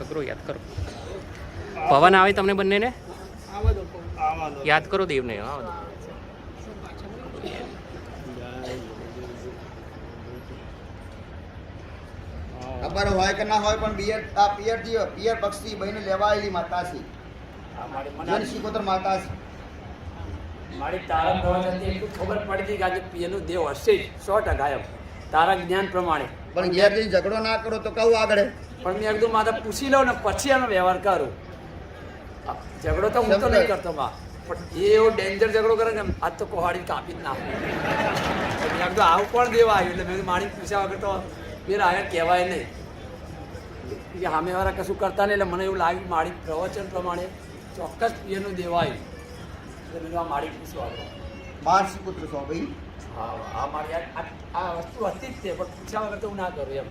અઘરો યાદ કરો. પવન આવે તમને બંનેને યાદ કરો દેવને. ખબર હોય કે ના હોય પણ પિયર પક્ષી બહીને લેવાયેલી માતા છે. જન શિકોતર માતા છે. મારી તારા પ્રવચનથી એટલું ખબર પડી કે આજે પિયરનો દેવ હશે જ 100% એમ તારા જ્ઞાન પ્રમાણે. પણ ઘેર જઈને ઝઘડો ના કરો તો કહું આગળ. પણ મેં એકદમ માથે પૂછી લઉં ને પછી એનો વ્યવહાર કરું. ઝઘડો તો હું તો નહીં કરતો બા, પણ એ એવો ડેન્જર ઝઘડો કરે ને આજ તો કોહાડી કાપી જ નાખું. મેં એકદમ આવું પણ દેવા આવ્યું એટલે મેં મારી પૂછ્યા વગર તો પેલા આગળ કહેવાય નહીં કે સામેવાળા કશું કરતા નહીં. એટલે મને એવું લાગ્યું મારી પ્રવચન પ્રમાણે ચોક્કસ પિયરનું દેવા આવ્યું. એટલે મેં મારી પૂછવા 12 પુત્ર છો ભાઈ. હા આ મારી આ વસ્તુ હતી જ તે, પણ પૂછ્યા વગર તો હું ના કરું એમ.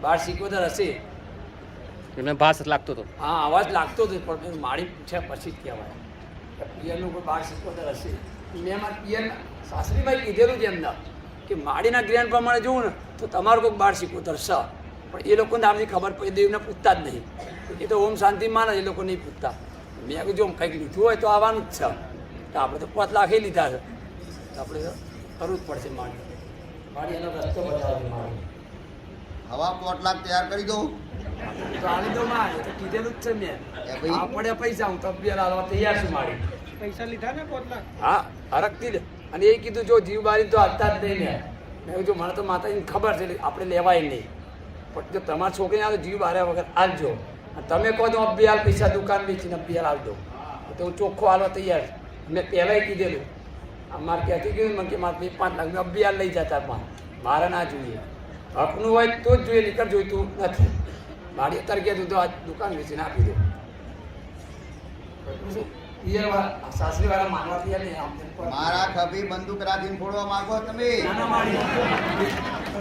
12 હશે એમને ભાસ લાગતો હતો. હા અવાજ લાગતો હતો, પણ મારી પૂછ્યા પછી જ કહેવાય પિયરનું કોઈ 12 હશે. મેં મારા પિયર સાસરીભાઈ કીધેલું છે એમના કે માડીના જ્ઞાન પ્રમાણે જોવું ને તો તમારું કોઈ 12 છે, પણ એ લોકોને આપણી ખબર પડી દેવને પૂછતા જ નહીં. એ તો ઓમ શાંતિ માને, એ લોકો નહીં પૂછતા. મેં કીધું જો કંઈક લીધું હોય તો આવવાનું જ છે. તો આપણે તો 5 લાખ લીધા છે, તો આપણે કરવું જ પડશે. માડી એનો રસ્તો બતાવે. માડી હવા 5 લાખ તૈયાર કરી દો તો આલી દો માં, એ તો કીધેલું જ છે મેં. આ પડે પૈસા હું તબિયત હાલવા તૈયાર છું. મારી પૈસા લીધા ને 5 લાખ. હા હરકતી જ. અને એ કીધું જો જીવ બારી તો હાલતા જ નહીં ને. મેં કીધું મને તો માતાજીને ખબર છે આપણે લેવાય નહીં, પણ જો તમારી છોકરીને આવે જીવ બાર્યા વગર હાલજો. તમે કહો તો અબ્બી હાલ પૈસા દુકાન વેચીને અબ્બી હાલ આવજો, તો હું ચોખ્ખો હાલવા તૈયાર છું. મેં પહેલાંય કીધેલું મારે ક્યાંથી કીધું મને કે મારે 2-5 લાખ અબ્બી હાલ લઈ જતા મારે ના જોઈએ. હકનું હોય તો જ જોઈએ, નીકળ જોઈતું નથી. મારી અત્યારે કહેતું તો આ દુકાન વેચીને આપી દો. સાસરીવાળા માનવા તૈયાર નહીં. મારા ખભી બંદૂક રાખીને ફોડવા માંગો તમે?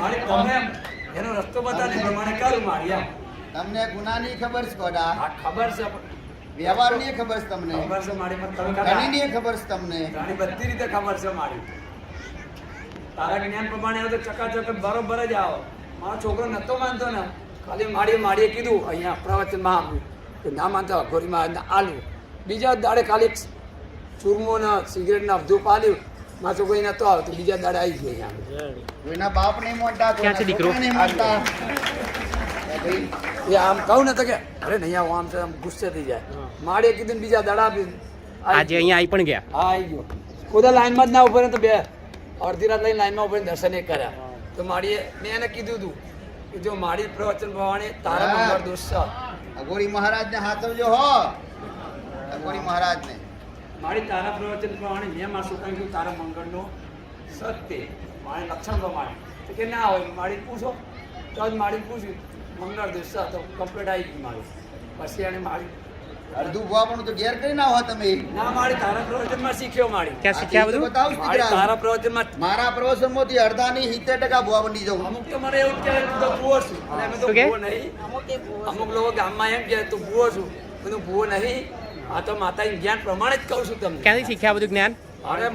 મારી તમે એનો રસ્તો બતાવે પ્રમાણે કરું. મારી એમ તમને ગુનાની ખબર છે કોડા? આ ખબર છે, વ્યવહારની ખબર છે તમને? ખબર છે મારી. ઘણીની ખબર છે તમને? ઘણી બધી રીતે ખબર છે મારી. તારા જ્ઞાન પ્રમાણે આવે તો ચકાચક બરોબર જ આવો. મારો છોકરો નતો માનતો ને, ખાલી માડીએ કીધું અહીંયા પ્રવચનમાં આપ્યું કે ના માનતો ઘોરીમાં આલું. બીજા દાડે ખાલી ચૂરમો ને સિગરેટ ને અડધું પાલ્યું. મારો છોકરો નતો આવતો, બીજા દાડે આવી ગયો અહીંયા. કોઈના બાપ નહીં મોટા, ક્યાં છે દીકરો? નહીં મોટા. એ આમ કહું ને તો કે અરે નહીં આવું, આમ છે આમ ગુસ્સે થઈ જાય. માડીએ કીધું ને બીજા દાડા આપ્યું. આજે અહીંયા આવી પણ ગયા. હા આવી ગયો. ખુદા લાઈનમાં જ ના ઉભો ને તો બે અડધી રાત લઈને લાઈનમાં ઉભો દર્શન એ કર્યા. તો માડીએ મેં એને કીધું હતું કે જો માડી પ્રવચન પ્રમાણે તારા મંગળ દોષ છે. અઘોરી મહારાજને હાથવજો હો. અઘોરી મહારાજને મારી તારા પ્રવચન પ્રમાણે મેં મારા છોકરાને કીધું તારા મંગળનો સત્ય મારે લક્ષણ પ્રમાણે તો કે ના હોય. માડી પૂછો તો જ માડી પૂછ્યું મંગળ દોષ તો કમ્પ્લીટ આવી ગઈ મારી. પછી એને મારી અડધું ભુવાપણું તો ઘેર કરી ના હો તમે. ના મારી તારા પ્રવચનમાં શીખ્યો. મારી ક્યાં શીખ્યા બધું? બતાવું છું મારી દીકરા. તારા પ્રવચનમાં મારા પ્રવચનમાંથી અડધાની 70% ભુવા બની જાઉં. અમુક તો મને એવું કહે તું તો ભૂવો છું, અને અમે તો શું કહે? ભૂવો નહીં. અમુક લોકો ગામમાં એમ કહે તું ભૂવો છું, બધું ભૂવો નહીં. આ તો માતાજી જ્ઞાન પ્રમાણે જ કહું છું તમને. ક્યાંથી શીખ્યા બધું જ્ઞાન? અરે